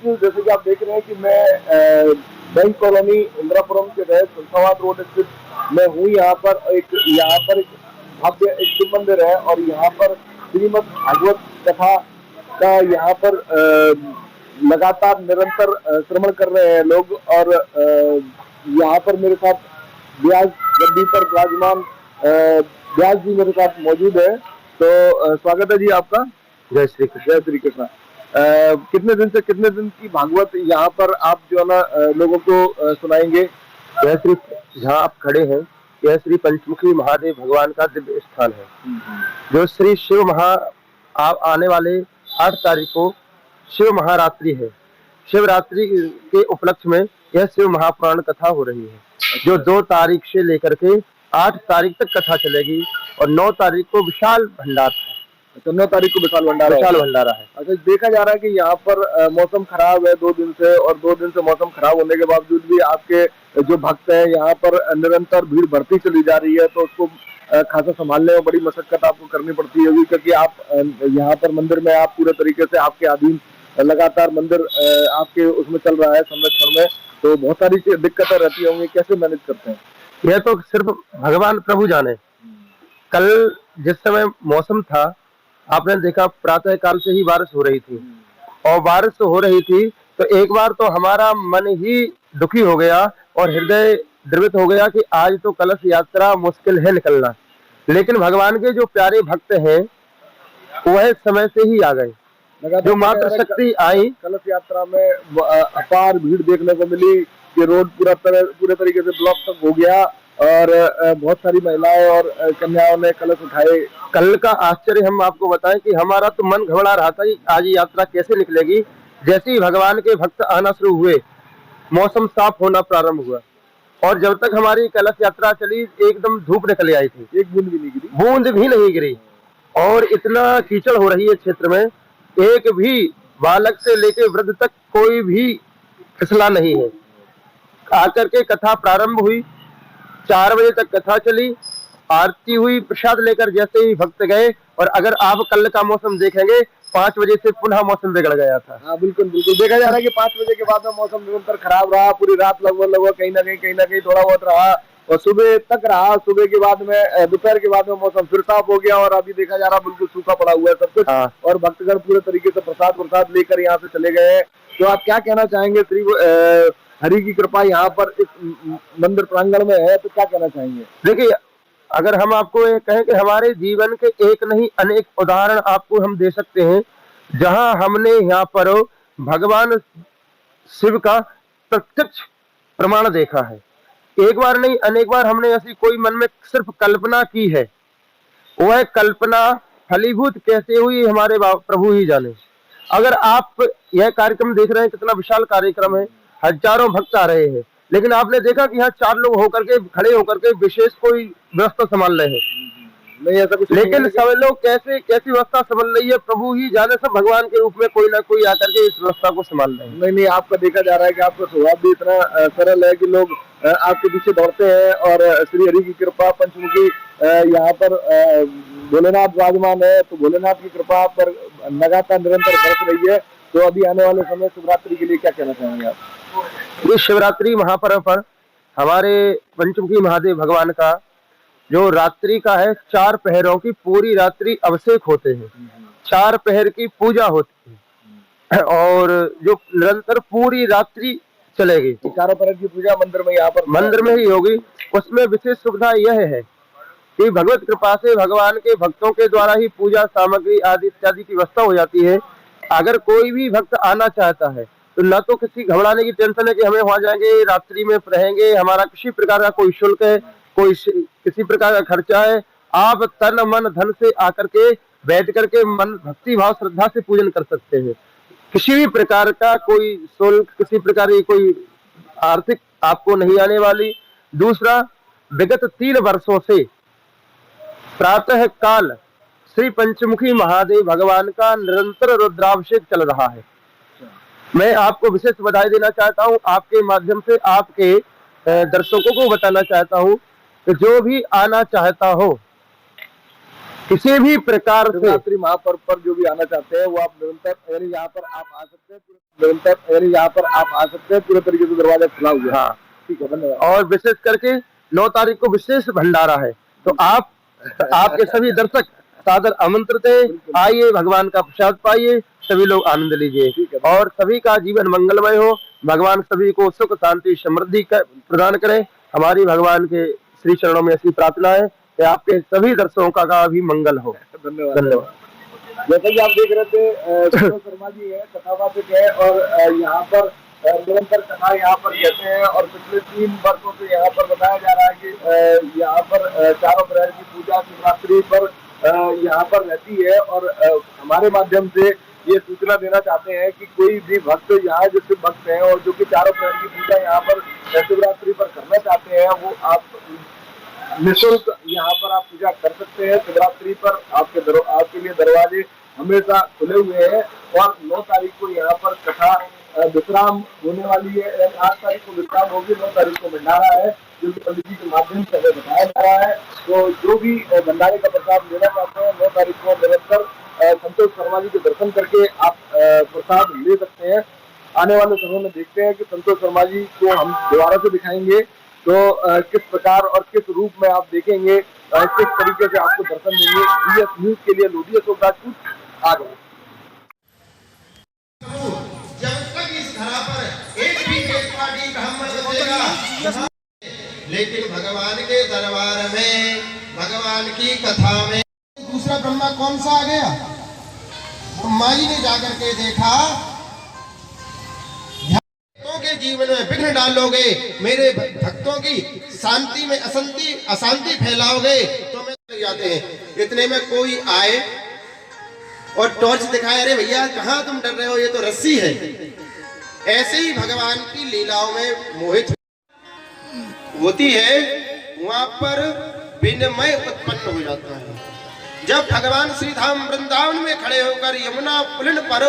जैसे कि आप देख रहे हैं कि मैं बैंक कॉलोनी इंदिरापुरम के तहत संसावाद रोड स्थित मैं हूँ। यहाँ पर एक भव्य एक शिव मंदिर है और यहाँ पर श्रीमद् भागवत कथा का यहाँ पर लगातार निरंतर श्रवण कर रहे हैं लोग। और यहाँ पर मेरे साथ व्यास गद्दी पर विराजमान व्यास जी मेरे साथ मौजूद है। तो स्वागत है जी आपका। जय श्री कृष्ण। जय श्री कृष्ण। कितने दिन की भागवत यहाँ पर आप जो है ना लोगों को सुनाएंगे? यह श्री जहाँ आप खड़े हैं यह श्री पंचमुखी महादेव भगवान का दिव्य स्थान है। जो श्री शिव आप आने वाले 8 तारीख को शिव महारात्रि है। शिवरात्रि के उपलक्ष्य में यह शिव महापुराण कथा हो रही है, जो 2 तारीख से लेकर के 8 तारीख तक कथा चलेगी और 9 तारीख को विशाल भंडारा है। तो 9 तारीख को विशाल भंडारा है। अच्छा, देखा जा रहा है कि यहाँ पर मौसम खराब है 2 दिन से, और 2 दिन से मौसम खराब होने के बावजूद भी आपके जो भक्त हैं यहाँ पर निरंतर भीड़ बढ़ती चली जा रही है। तो उसको खासा संभालने में बड़ी मशक्कत आपको करनी पड़ती होगी, क्योंकि आप यहाँ पर मंदिर में आप पूरे तरीके से आपके अधीन लगातार मंदिर आपके उसमें चल रहा है संरक्षण में। तो बहुत सारी दिक्कतें रहती होंगी, कैसे मैनेज करते हैं? यह तो सिर्फ भगवान प्रभु जाने। कल जिस समय मौसम था आपने देखा प्रातः काल से ही बारिश हो रही थी, और बारिश हो रही थी तो एक बार तो हमारा मन ही दुखी हो गया और हृदय द्रवित हो गया कि आज तो कलश यात्रा मुश्किल है निकलना। लेकिन भगवान के जो प्यारे भक्त हैं वह समय से ही आ गए। जो मात्र शक्ति आई, कलश यात्रा में अपार भीड़ देखने को मिली कि रोड पूरे तरीके से ब्लॉक तक हो गया और बहुत सारी महिलाएं और कन्याओं ने कलश उठाए। कल का आश्चर्य हम आपको बताएं कि हमारा तो मन घबरा रहा था कि आज यात्रा कैसे निकलेगी। जैसे ही भगवान के भक्त आना शुरू हुए मौसम साफ होना प्रारंभ हुआ, और जब तक हमारी कलश यात्रा चली एकदम धूप निकल आई थी, एक बूंद भी नहीं गिरी। और इतना कीचड़ हो रही है क्षेत्र में, एक भी बालक से लेकर वृद्ध तक कोई भी फिसला नहीं है। आकर के कथा प्रारंभ हुई, 4 बजे तक कथा चली, आरती हुई, प्रसाद लेकर जैसे ही भक्त गए। और अगर आप कल का मौसम देखेंगे 5 बजे से पुनः मौसम बिगड़ गया था। हाँ बिल्कुल देखा जा रहा है कि 5 बजे के बाद में मौसम निरंतर खराब रहा। पूरी रात लगभग कहीं ना कहीं थोड़ा बहुत रहा और सुबह तक रहा। सुबह के बाद में दोपहर के बाद में मौसम फिर साफ हो गया और अभी देखा जा रहा बिल्कुल सूखा पड़ा हुआ है सब कुछ। हाँ। और भक्तगण पूरे तरीके से प्रसाद लेकर यहाँ से चले गए हैं। तो आप क्या कहना चाहेंगे? श्री हरि की कृपा यहाँ पर इस मंदिर प्रांगण में है, तो क्या कहना चाहेंगे? देखिए, अगर हम आपको ये कहें कि हमारे जीवन के एक नहीं अनेक उदाहरण आपको हम दे सकते हैं जहां हमने यहाँ पर भगवान शिव का प्रत्यक्ष प्रमाण देखा है। एक बार नहीं अनेक बार हमने ऐसी कोई मन में सिर्फ कल्पना की है, वह कल्पना फलीभूत कैसे हुई हमारे प्रभु ही जाने। अगर आप यह कार्यक्रम देख रहे हैं, कितना विशाल कार्यक्रम है, हजारों भक्त आ रहे हैं, लेकिन आपने देखा कि यहाँ 4 लोग होकर के खड़े होकर के विशेष कोई व्यवस्था संभाल रहे हैं नहीं, ऐसा कुछ। लेकिन सब लोग कैसी व्यवस्था संभाल रही है प्रभु ही जाने। सब भगवान के रूप में कोई ना कोई आकर के इस व्यवस्था को संभाल रहे हैं। नहीं, आपका देखा जा रहा है कि आपका स्वभाव भी इतना सरल है कि लोग आपके पीछे दौड़ते हैं। और श्री हरि की कृपा पंचमुखी यहाँ पर भोलेनाथ विराजमान है, तो भोलेनाथ की कृपा पर लगातार निरंतर बरस रही है। तो अभी आने वाले समय शिवरात्रि के लिए क्या कहना चाहेंगे आप? इस शिवरात्रि महापर्व पर हमारे पंचमुखी महादेव भगवान का जो रात्रि का है, 4 पहरों की पूरी रात्रि अभिषेक होते हैं, 4 पहर की पूजा होती है और जो निरंतर पूरी रात्रि चलेगी। 4 पहर की पूजा मंदिर में यहाँ पर मंदिर में ही होगी। उसमें विशेष सुविधा यह है कि भगवत कृपा से भगवान के भक्तों के द्वारा ही पूजा सामग्री आदि इत्यादि की व्यवस्था हो जाती है। अगर कोई भी भक्त आना चाहता है तो न तो किसी घबराने की टेंशन है कि हमें वहां जाएंगे रात्रि में रहेंगे, हमारा किसी प्रकार का कोई शुल्क है, कोई किसी प्रकार का खर्चा है। आप तन मन धन से आकर के बैठ करके मन भक्ति भाव श्रद्धा से पूजन कर सकते हैं। किसी भी प्रकार का कोई शुल्क, किसी प्रकार की कोई आर्थिक आपको नहीं आने वाली। दूसरा, विगत 3 वर्षों से प्रातः काल श्री पंचमुखी महादेव भगवान का निरंतर रुद्राभिषेक चल रहा है। मैं आपको विशेष बधाई देना चाहता हूं, आपके माध्यम से आपके दर्शकों को बताना चाहता हूं कि जो भी आना चाहता हो किसी भी प्रकार से शिवरात्रि महापर्व पर जो भी आना चाहते हैं वो आप निरंतर यानी यहाँ पर आप आ सकते हैं, निरंतर यानी यहाँ पर आप आ सकते हैं, पूरे तरीके से दरवाजा खुला हुआ है। हाँ, ठीक है, धन्यवाद। और विशेष करके 9 तारीख को विशेष भंडारा है, तो आप आपके सभी दर्शक सादर आमंत्रित है, आइए भगवान का प्रसाद पाइए, सभी लोग आनंद लीजिए और सभी का जीवन मंगलमय हो। भगवान सभी को सुख शांति समृद्धि प्रदान करें। हमारी भगवान के श्री चरणों में ऐसी प्रार्थना है कि आपके सभी दर्शकों का भी मंगल हो। धन्यवाद। जैसा कि आप देख रहे थे, संतोष शर्मा जी है, कथावाचक है और यहाँ पर निरंतर कथा यहाँ पर कहते हैं और पिछले 3 वर्षों से यहाँ पर बताया जा रहा है कि यहाँ पर चारों प्रहर की पूजा शिवरात्रि पर यहाँ पर रहती है और हमारे माध्यम से ये सूचना देना चाहते हैं कि कोई भी भक्त यहाँ जो शिव भक्त हैं और जो कि चारों प्रहर की पूजा यहाँ पर शिवरात्रि पर करना चाहते हैं, वो आप निःशुल्क यहाँ पर आप पूजा कर सकते हैं। शिवरात्रि पर आपके लिए दरवाजे हमेशा खुले हुए हैं और 9 तारीख को यहाँ पर कथा विश्राम होने वाली है। 8 तारीख को विश्राम होगी, 9 तारीख को भंडारा है जो कि पंडित जी के माध्यम से हमें बताया जा रहा है। तो जो भी भंडारे का प्रसाद लेना चाहते हैं 9 तारीख को निरंतर संतोष शर्मा जी के दर्शन करके आप प्रसाद ले सकते हैं। आने वाले समय में देखते हैं कि संतोष शर्मा जी को हम दोबारा से दिखाएंगे तो किस प्रकार और किस रूप में आप देखेंगे, किस तरीके से आपको दर्शन देंगे। जीएस न्यूज के लिए लोधी अशोक राजपूत आ गए। जब तक इस धरा पर एक भी पार्टी ब्राह्मण बचेगा, लेकिन भगवान के दरबार में भगवान की कथा में दूसरा ब्रह्मा कौन सा आ गया? ब्रह्मा जी ने जाकर के देखा, भक्तों के जीवन में विघ्न डालोगे, मेरे भक्तों की शांति में अशांति फैलाओगे तो मैं लग जाते हैं। इतने में कोई आए और टॉर्च दिखाए, अरे भैया कहाँ तुम डर रहे हो, ये तो रस्सी है। ऐसे ही भगवान की लीलाओं में मोहित होती है, वहां पर विनमय उत्पन्न हो जाता है। जब भगवान श्री धाम वृंदावन में खड़े होकर यमुना पुलिन पर,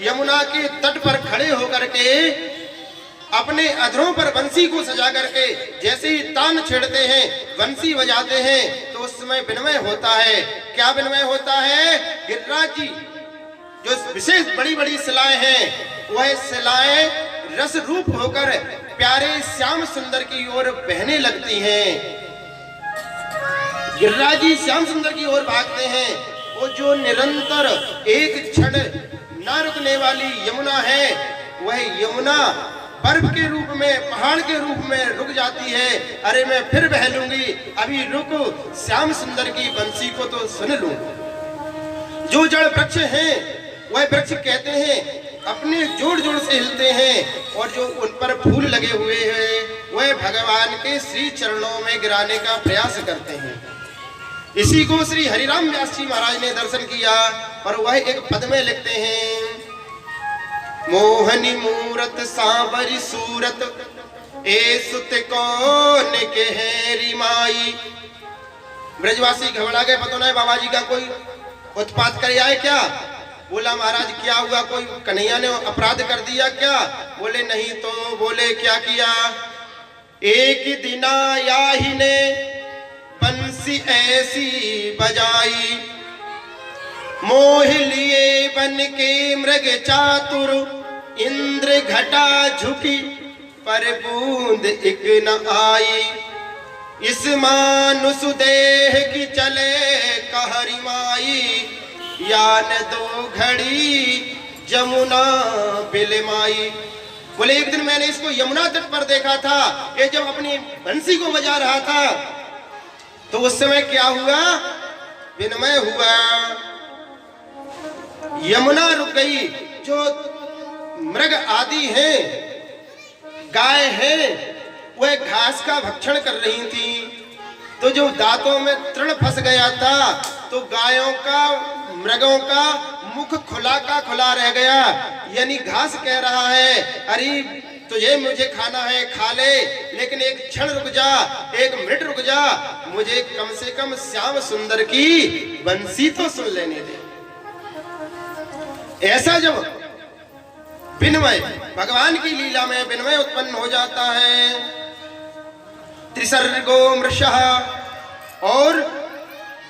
यमुना के तट पर खड़े होकर के अपने अधरों पर बंसी को सजा करके जैसे ही तान छेड़ते हैं, बंसी बजाते हैं, तो उस समय विनमय होता है। क्या विनमय होता है? गिरिराज जी जो विशेष बड़ी बड़ी शिलाएं हैं, वह शिलाएं रस रूप होकर प्यारे श्याम सुंदर की ओर बहने लगती हैं। गिरिराज जी श्याम सुंदर की ओर भागते हैं। वो जो निरंतर एक क्षण न रुकने वाली यमुना है, वह यमुना बर्फ के रूप में, पहाड़ के रूप में रुक जाती है। अरे मैं फिर बह लूंगी, अभी रुको, श्याम सुंदर की बंसी को तो सुन लूं। जो जड़ वृक्ष हैं, वह वृक्ष कहते हैं अपने जोड़ जोड़ से हिलते हैं और जो उन पर फूल लगे हुए हैं वह भगवान के श्री चरणों में गिराने का प्रयास करते हैं। इसी को श्री हरिराम व्यास जी महाराज ने दर्शन किया और वह एक पद में लिखते हैं, मोहनी मूरत सांवरी सूरत ए सुत कौन के हेरी माई। ब्रजवासी घबरा गए, पता नहीं बाबा जी का कोई उत्पात कर आए क्या? बोला महाराज क्या हुआ, कोई कन्हैया ने अपराध कर दिया क्या? बोले नहीं। तो बोले क्या किया? एक दिन आया ही ने बंसी ऐसी बजाई, मोह लिए बन के मृग चातुर, इंद्र घटा झुकी पर बूंद एक न आई। इस मानुष देह की चले कहरी माई, यान दो घड़ी जमुना बिलमाई। बोले एक दिन मैंने इसको यमुना तट पर देखा था, ये जब अपनी बंसी को बजा रहा था तो उस समय क्या हुआ? विनमय हुआ, यमुना रुक गई। जो मृग आदि हैं, गाय हैं, वह घास का भक्षण कर रही थी, तो जो दांतों में तृण फंस गया था तो गायों का, मृगों का मुख खुला का खुला रह गया। यानी घास कह रहा है, अरे तुझे मुझे खाना है, खा ले, लेकिन एक क्षण रुक जा, एक मिनट रुक जा, मुझे कम से कम श्याम सुंदर की बंसी तो सुन लेने दे। ऐसा जब विनमय, भगवान की लीला में विनमय उत्पन्न हो जाता है। त्रिसर्गो मृषः, और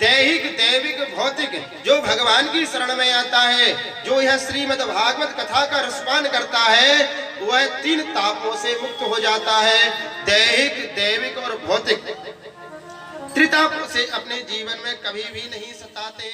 दैहिक दैविक भौतिक। जो भगवान की शरण में आता है, जो यह श्रीमद् भागवत कथा का रसपान करता है, वह 3 तापों से मुक्त हो जाता है, दैहिक दैविक और भौतिक। त्रितापों से अपने जीवन में कभी भी नहीं सताते।